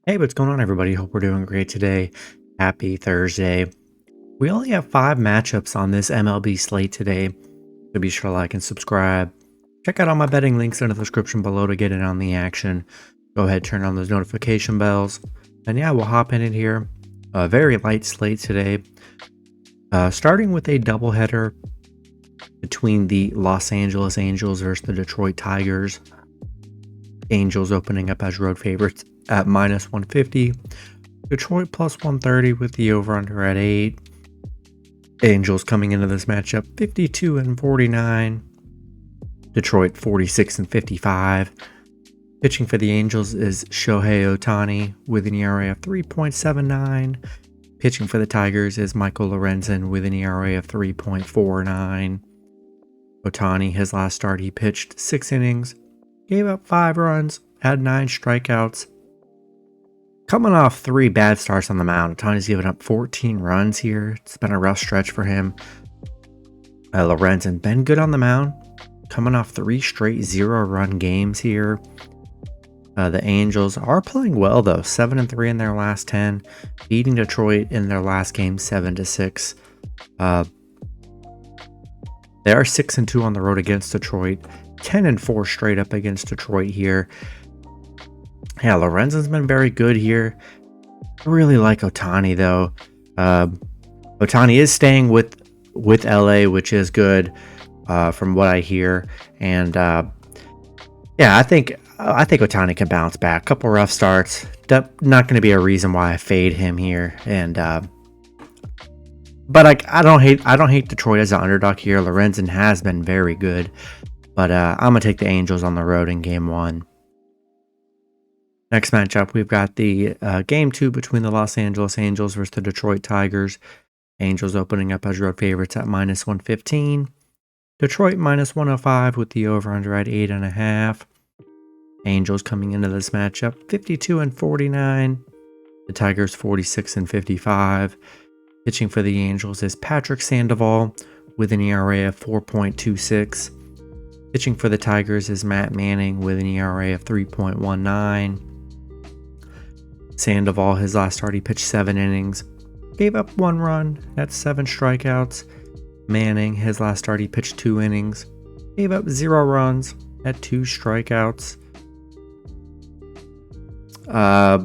Hey, what's going on, everybody? Hope we're doing great today. Happy Thursday. We only have 5 matchups on this MLB slate today, so be sure to like and subscribe. Check out all my betting links in the description below to get in on the action. Go ahead, turn on those notification bells. And yeah, we'll hop in here. A very light slate today. Starting with a doubleheader between the Los Angeles Angels versus the Detroit Tigers. Angels opening up as road favorites at -150. Detroit +130 with the over-under at 8. Angels coming into this matchup 52-49. Detroit 46-55. Pitching for the Angels is Shohei Ohtani with an ERA of 3.79. Pitching for the Tigers is Michael Lorenzen with an ERA of 3.49. Ohtani, his last start, he pitched 6 innings, gave up 5 runs, had 9 strikeouts. Coming off 3 bad starts on the mound, Ohtani's given up 14 runs here. It's been a rough stretch for him. Lorenzen been good on the mound, coming off 3 straight 0-run games here. The Angels are playing well though, 7-3 in their last 10, beating Detroit in their last game 7-6. They are 6-2 on the road against Detroit, 10-4 straight up against Detroit here. Yeah, Lorenzen's been very good here. I really like Ohtani though. Ohtani is staying with LA, which is good from what I hear. And yeah, I think Ohtani can bounce back. A couple rough starts. Not going to be a reason why I fade him here. And but I don't hate Detroit as an underdog here. Lorenzen has been very good. But I'm going to take the Angels on the road in game 1. Next matchup, we've got the game 2 between the Los Angeles Angels versus the Detroit Tigers. Angels opening up as road favorites at -115. Detroit -105 with the over-under at 8.5. Angels coming into this matchup 52-49. The Tigers 46-55. Pitching for the Angels is Patrick Sandoval with an ERA of 4.26. Pitching for the Tigers is Matt Manning with an ERA of 3.19. Sandoval, his last start, he pitched 7 innings, gave up 1 run, had 7 strikeouts. Manning, his last start, he pitched 2 innings, gave up 0 runs, had 2 strikeouts. Yeah,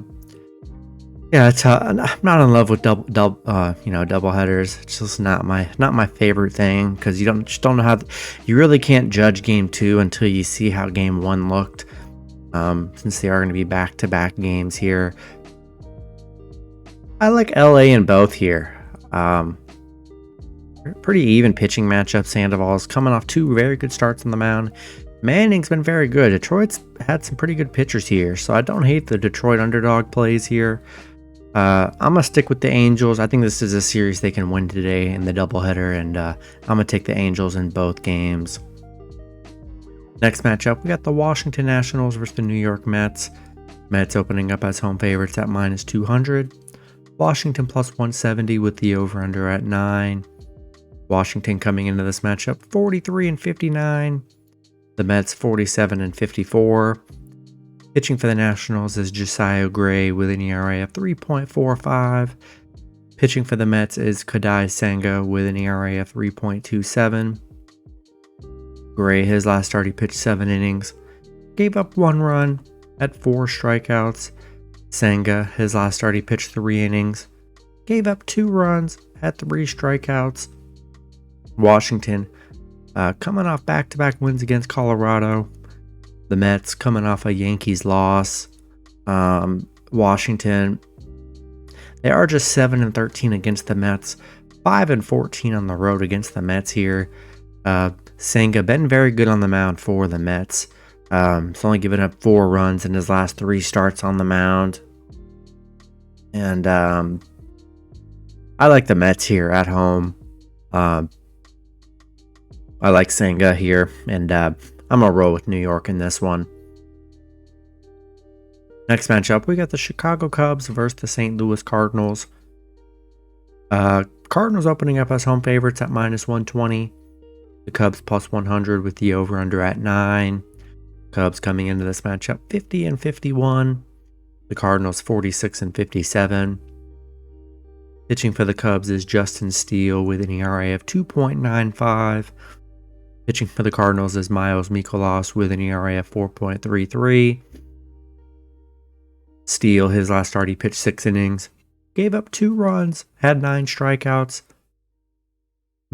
I'm not in love with double headers. It's just not my favorite thing because you don't know how you really can't judge game 2 until you see how game 1 looked. Since they are going to be back-to-back games here, I like LA in both here. Pretty even pitching matchup. Sandoval's coming off 2 very good starts on the mound. Manning's been very good. Detroit's had some pretty good pitchers here, so I don't hate the Detroit underdog plays here. I'm going to stick with the Angels. I think this is a series they can win today in the doubleheader, and I'm going to take the Angels in both games. Next matchup, we got the Washington Nationals versus the New York Mets. Mets opening up as home favorites at -200. Washington +170 with the over-under at 9. Washington coming into this matchup 43-59. The Mets 47-54. Pitching for the Nationals is Josiah Gray with an ERA of 3.45. Pitching for the Mets is Kodai Senga with an ERA of 3.27. Gray, his last start, he pitched 7 innings, gave up 1 run, had 4 strikeouts. Senga, his last start, he pitched 3 innings, gave up 2 runs, had 3 strikeouts. Washington coming off back-to-back wins against Colorado. The Mets coming off a Yankees loss. Washington, they are just 7-13 against the Mets, 5-14 on the road against the Mets here. Senga been very good on the mound for the Mets. He's only given up 4 runs in his last 3 starts on the mound. And I like the Mets here at home. I like Senga here, and I'm going to roll with New York in this one. Next matchup, we got the Chicago Cubs versus the St. Louis Cardinals. Cardinals opening up as home favorites at -120. The Cubs +100 with the over-under at 9. Cubs coming into this matchup 50-51. The Cardinals 46 and 57. Pitching for the Cubs is Justin Steele with an ERA of 2.95. Pitching for the Cardinals is Miles Mikolas with an ERA of 4.33. Steele, his last start, he pitched 6 innings, gave up 2 runs, had 9 strikeouts.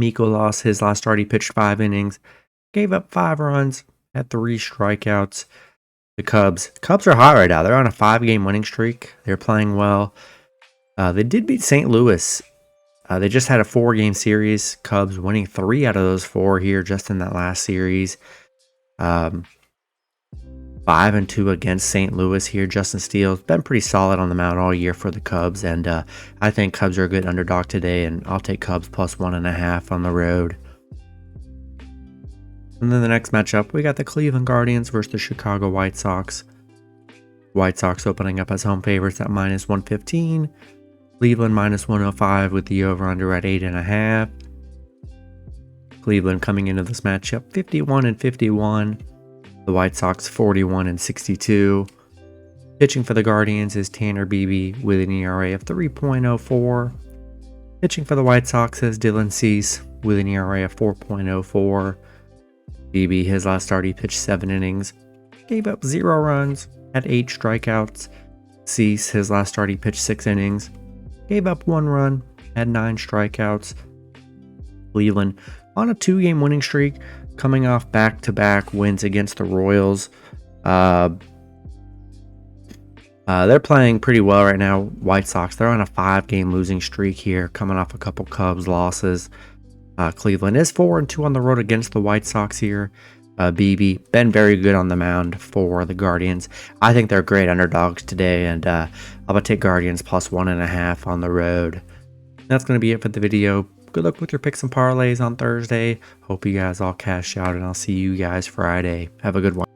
Mikolas, his last start, he pitched 5 innings, gave up 5 runs, had 3 strikeouts. The Cubs are hot right now. They're on a 5-game winning streak. They're playing well. They did beat St. Louis. They just had a 4-game series. Cubs winning 3 out of those 4 here just in that last series. 5-2 against St. Louis here. Justin Steele's been pretty solid on the mound all year for the Cubs, and I think Cubs are a good underdog today, and I'll take Cubs plus 1.5 on the road. And then the next matchup, we got the Cleveland Guardians versus the Chicago White Sox. White Sox opening up as home favorites at minus 115. Cleveland minus 105 with the over-under at 8.5. Cleveland coming into this matchup 51 and 51. The White Sox 41 and 62. Pitching for the Guardians is Tanner Beebe with an ERA of 3.04. Pitching for the White Sox is Dylan Cease with an ERA of 4.04. Beebe, his last start, he pitched 7 innings, gave up 0 runs, had 8 strikeouts. Cease, his last start, he pitched 6 innings, gave up 1 run, had 9 strikeouts. Cleveland on a 2-game winning streak, coming off back-to-back wins against the Royals. They're playing pretty well right now. White Sox, they're on a 5-game losing streak here, coming off a couple Cubs losses. Cleveland is 4-2 on the road against the White Sox here. Beebe, been very good on the mound for the Guardians. I think they're great underdogs today, and I'm going to take Guardians plus 1.5 on the road. That's going to be it for the video. Good luck with your picks and parlays on Thursday. Hope you guys all cash out, and I'll see you guys Friday. Have a good one.